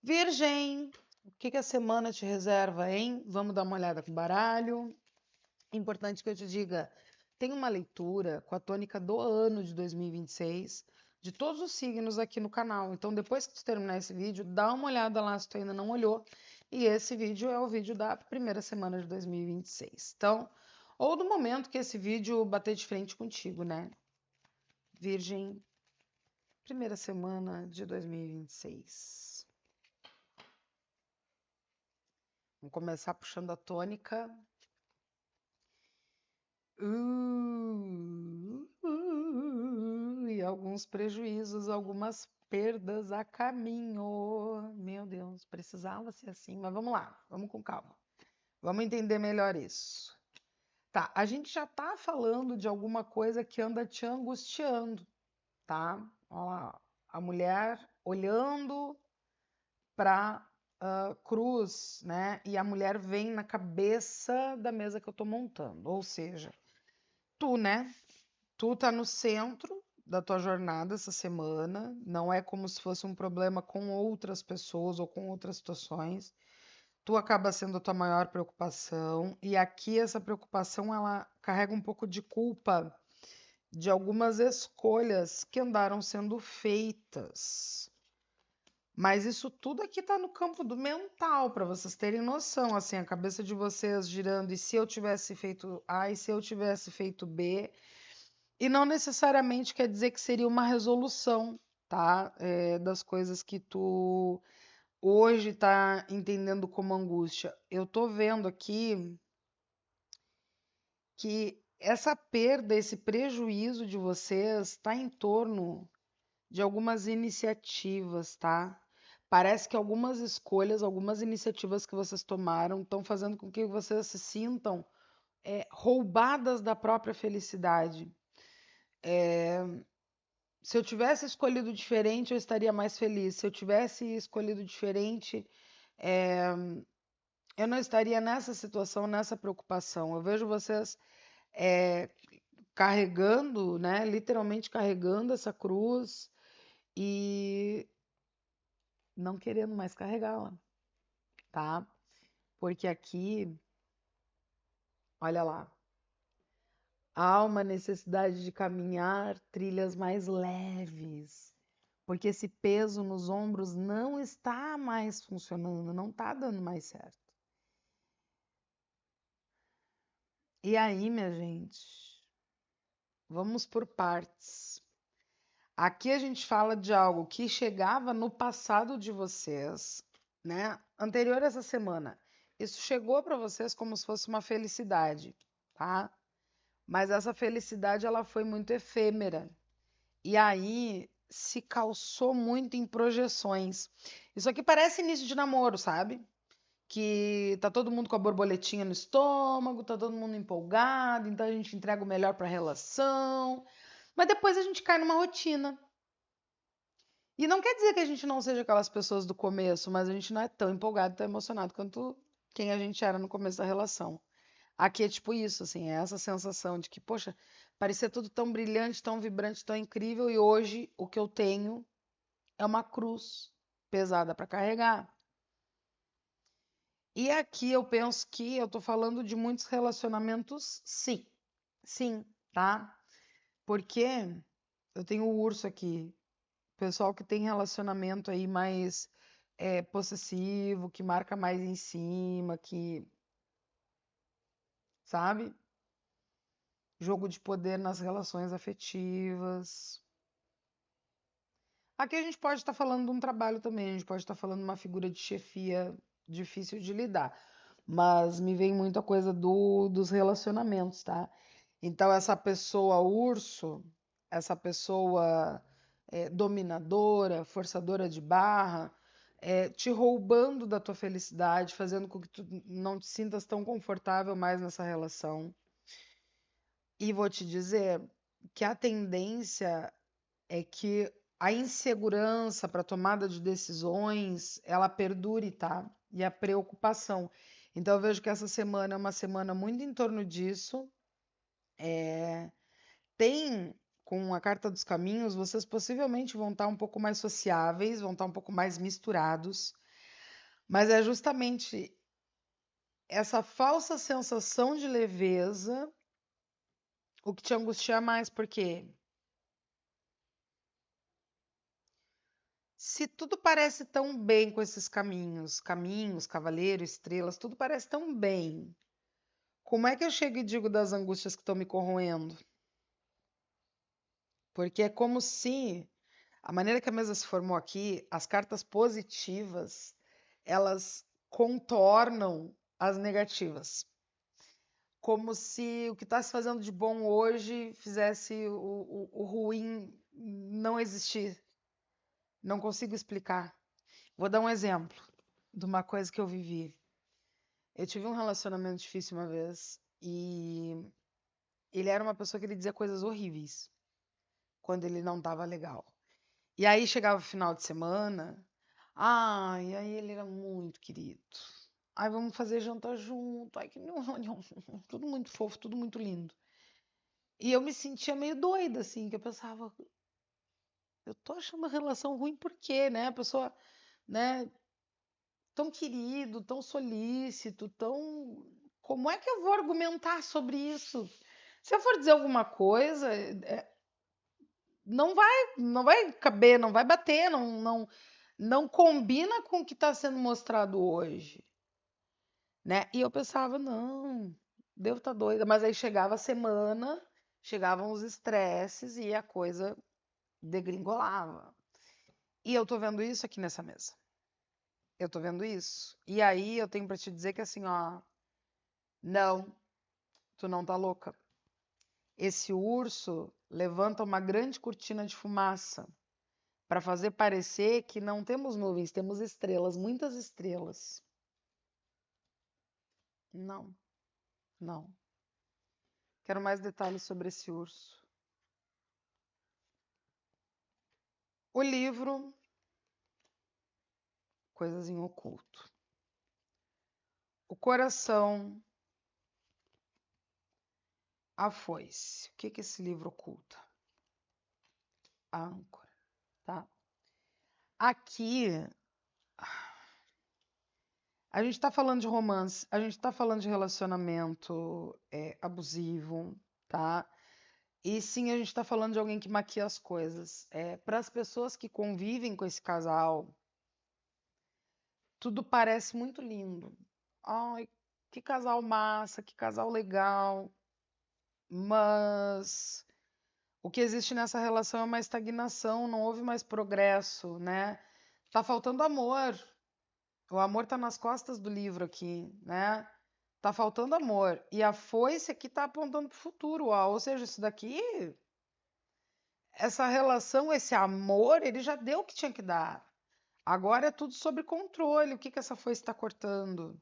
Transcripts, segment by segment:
Virgem, o que que a semana te reserva, hein? Vamos dar uma olhada com o baralho. Importante que eu te diga, tem uma leitura com a tônica do ano de 2026, de todos os signos aqui no canal. Então, depois que tu terminar esse vídeo, dá uma olhada lá se tu ainda não olhou. E esse vídeo é o vídeo da primeira semana de 2026. Então, ou do momento que esse vídeo bater de frente contigo, né? Virgem, primeira semana de 2026. Vamos começar puxando a tônica. E alguns prejuízos, algumas perdas a caminho. Meu Deus, precisava ser assim, mas vamos lá, vamos com calma. Vamos entender melhor isso. Tá, a gente já tá falando de alguma coisa que anda te angustiando, tá? Olha lá, a mulher olhando para cruz, né? E a mulher vem na cabeça da mesa que eu tô montando, ou seja, tu, né? Tu tá no centro da tua jornada essa semana, não é como se fosse um problema com outras pessoas ou com outras situações. Tu acaba sendo a tua maior preocupação, e aqui essa preocupação ela carrega um pouco de culpa de algumas escolhas que andaram sendo feitas. Mas isso tudo aqui tá no campo do mental, para vocês terem noção, assim, a cabeça de vocês girando, e se eu tivesse feito A, e se eu tivesse feito B, e não necessariamente quer dizer que seria uma resolução, tá? Das coisas que tu hoje tá entendendo como angústia. Eu tô vendo aqui que essa perda, esse prejuízo de vocês está em torno de algumas iniciativas, tá? Parece que algumas escolhas, algumas iniciativas que vocês tomaram estão fazendo com que vocês se sintam roubadas da própria felicidade. Se eu tivesse escolhido diferente, eu estaria mais feliz. Se eu tivesse escolhido diferente, eh, eu não estaria nessa situação, nessa preocupação. Eu vejo vocês eh, carregando, né, literalmente carregando essa cruz e não querendo mais carregá-la, tá? Porque aqui, olha lá, há uma necessidade de caminhar trilhas mais leves, porque esse peso nos ombros não está mais funcionando, não está dando mais certo. E aí, minha gente, vamos por partes. Aqui a gente fala de algo que chegava no passado de vocês, né? Anterior a essa semana. Isso chegou para vocês como se fosse uma felicidade, tá? Mas essa felicidade ela foi muito efêmera. E aí se calçou muito em projeções. Isso aqui parece início de namoro, sabe? Que tá todo mundo com a borboletinha no estômago, tá todo mundo empolgado, então a gente entrega o melhor para a relação, mas depois a gente cai numa rotina. E não quer dizer que a gente não seja aquelas pessoas do começo, mas a gente não é tão empolgado, tão emocionado quanto quem a gente era no começo da relação. Aqui é tipo isso, assim, é essa sensação de que, poxa, parecia tudo tão brilhante, tão vibrante, tão incrível, e hoje o que eu tenho é uma cruz pesada para carregar. E aqui eu penso que eu tô falando de muitos relacionamentos, sim. Sim, tá? Porque eu tenho o urso aqui. Pessoal que tem relacionamento aí mais possessivo, que marca mais em cima, que, sabe? Jogo de poder nas relações afetivas. Aqui a gente pode estar falando de um trabalho também, a gente pode estar falando de uma figura de chefia difícil de lidar. Mas me vem muito a coisa dos relacionamentos, tá? Então, essa pessoa urso, essa pessoa dominadora, forçadora de barra, te roubando da tua felicidade, fazendo com que tu não te sintas tão confortável mais nessa relação. E vou te dizer que a tendência é que a insegurança para tomada de decisões, ela perdure, tá? E a preocupação. Então, eu vejo que essa semana é uma semana muito em torno disso. Tem, com a carta dos caminhos, vocês possivelmente vão estar um pouco mais sociáveis, vão estar um pouco mais misturados. Mas é justamente essa falsa sensação de leveza o que te angustia mais, porque se tudo parece tão bem com esses caminhos, cavaleiro, estrelas, tudo parece tão bem, como é que eu chego e digo das angústias que estão me corroendo? Porque é como se a maneira que a mesa se formou aqui, as cartas positivas, elas contornam as negativas. Como se o que está se fazendo de bom hoje fizesse o ruim não existir. Não consigo explicar. Vou dar um exemplo de uma coisa que eu vivi. Eu tive um relacionamento difícil uma vez e ele era uma pessoa que ele dizia coisas horríveis quando ele não estava legal. E aí chegava o final de semana, ai, aí ele era muito querido. Ai, vamos fazer janta junto. Ai, que tudo muito fofo, tudo muito lindo. E eu me sentia meio doida, assim, que eu pensava, eu tô achando a relação ruim por quê, né? A pessoa, né, tão querido, tão solícito, tão. Como é que eu vou argumentar sobre isso? Se eu for dizer alguma coisa, não vai caber, não vai bater, não combina com o que está sendo mostrado hoje, né? E eu pensava, não, devo estar doida. Mas aí chegava a semana, chegavam os estresses e a coisa degringolava. E eu tô vendo isso aqui nessa mesa. Eu tô vendo isso. E aí eu tenho para te dizer que assim, ó, não, tu não tá louca. Esse urso levanta uma grande cortina de fumaça para fazer parecer que não temos nuvens, temos estrelas, muitas estrelas. Não, não. Quero mais detalhes sobre esse urso. O livro, Coisas em Oculto. O coração, a foice. O que que esse livro oculta? A âncora, tá? Aqui, a gente tá falando de romance, a gente tá falando de relacionamento abusivo, tá? E sim, a gente tá falando de alguém que maquia as coisas. Para as pessoas que convivem com esse casal, tudo parece muito lindo. Ai, que casal massa, que casal legal. Mas o que existe nessa relação é uma estagnação, não houve mais progresso, né? Tá faltando amor. O amor tá nas costas do livro aqui, né? Tá faltando amor. E a foice aqui tá apontando pro futuro, ó. Ou seja, isso daqui, essa relação, esse amor, ele já deu o que tinha que dar. Agora é tudo sobre controle. O que que essa foice está cortando?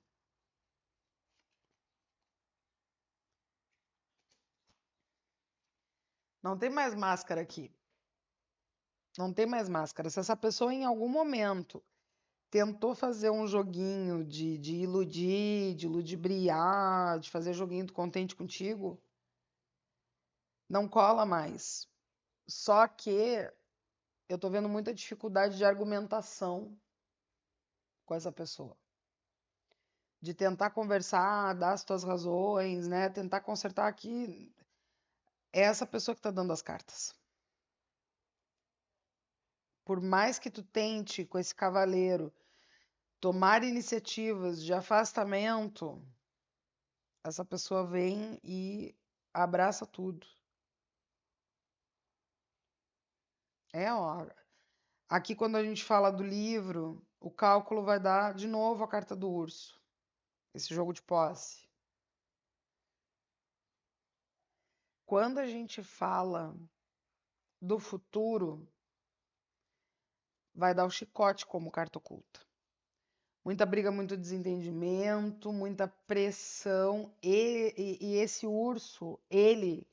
Não tem mais máscara aqui. Não tem mais máscara. Se essa pessoa em algum momento tentou fazer um joguinho de iludir, de ludibriar, de fazer joguinho do contente contigo, não cola mais. Só que eu tô vendo muita dificuldade de argumentação com essa pessoa. De tentar conversar, dar as tuas razões, né? Tentar consertar aqui. É essa pessoa que tá dando as cartas. Por mais que tu tente com esse cavaleiro tomar iniciativas de afastamento, essa pessoa vem e abraça tudo. Ó. Aqui, quando a gente fala do livro, o cálculo vai dar de novo a carta do urso. Esse jogo de posse. Quando a gente fala do futuro, vai dar o chicote como carta oculta. Muita briga, muito desentendimento, muita pressão. E esse urso, ele.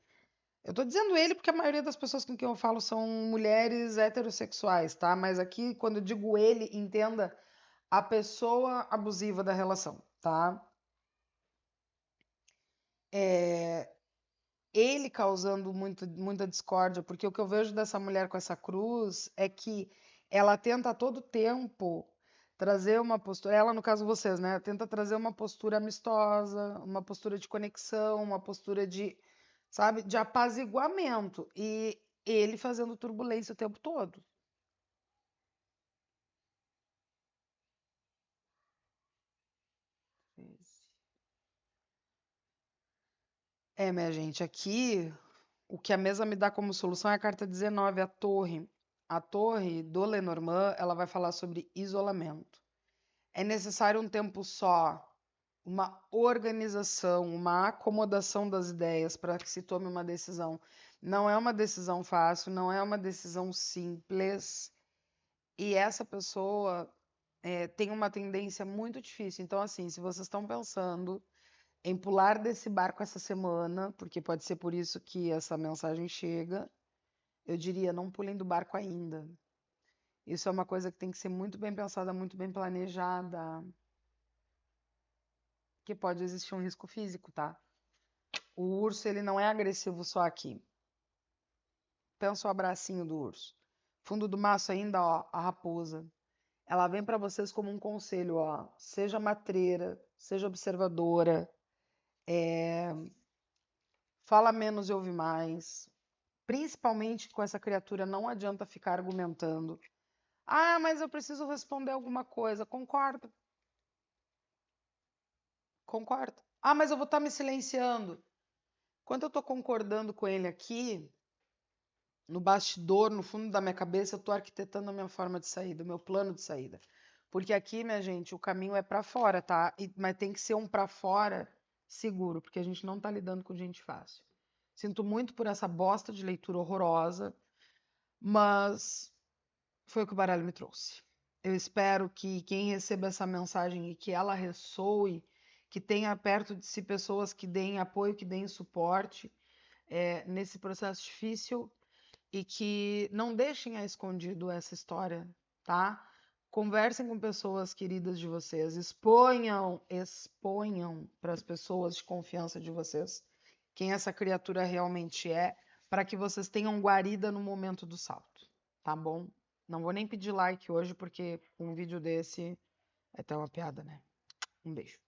Eu tô dizendo ele porque a maioria das pessoas com quem eu falo são mulheres heterossexuais, tá? Mas aqui, quando eu digo ele, entenda a pessoa abusiva da relação, tá? Ele causando muita discórdia, porque o que eu vejo dessa mulher com essa cruz é que ela tenta a todo tempo trazer uma postura, ela no caso vocês, né? Tenta trazer uma postura amistosa, uma postura de conexão, uma postura de, sabe, de apaziguamento. E ele fazendo turbulência o tempo todo. Minha gente, aqui o que a mesa me dá como solução é a carta 19, a torre. A torre do Lenormand, ela vai falar sobre isolamento. É necessário um tempo só, uma organização, uma acomodação das ideias para que se tome uma decisão. Não é uma decisão fácil, não é uma decisão simples. E essa pessoa tem uma tendência muito difícil. Então, assim, se vocês estão pensando em pular desse barco essa semana, porque pode ser por isso que essa mensagem chega, eu diria, não pulem do barco ainda. Isso é uma coisa que tem que ser muito bem pensada, muito bem planejada, que pode existir um risco físico, tá? O urso, ele não é agressivo só aqui. Pensa o abracinho do urso. Fundo do maço ainda, ó, a raposa. Ela vem para vocês como um conselho, ó. Seja matreira, seja observadora, fala menos e ouve mais. Principalmente com essa criatura, não adianta ficar argumentando. Ah, mas eu preciso responder alguma coisa. Concordo. Concordo. Ah, mas eu vou estar me silenciando. Quando eu estou concordando com ele aqui, no bastidor, no fundo da minha cabeça, eu estou arquitetando a minha forma de saída, o meu plano de saída. Porque aqui, minha gente, o caminho é para fora, tá? Mas tem que ser um para fora seguro, porque a gente não tá lidando com gente fácil. Sinto muito por essa bosta de leitura horrorosa, mas foi o que o baralho me trouxe. Eu espero que quem receba essa mensagem e que ela ressoe, que tenha perto de si pessoas que deem apoio, que deem suporte nesse processo difícil e que não deixem a escondido essa história, tá? Conversem com pessoas queridas de vocês, exponham para as pessoas de confiança de vocês quem essa criatura realmente é, para que vocês tenham guarida no momento do salto, tá bom? Não vou nem pedir like hoje, porque um vídeo desse é até uma piada, né? Um beijo.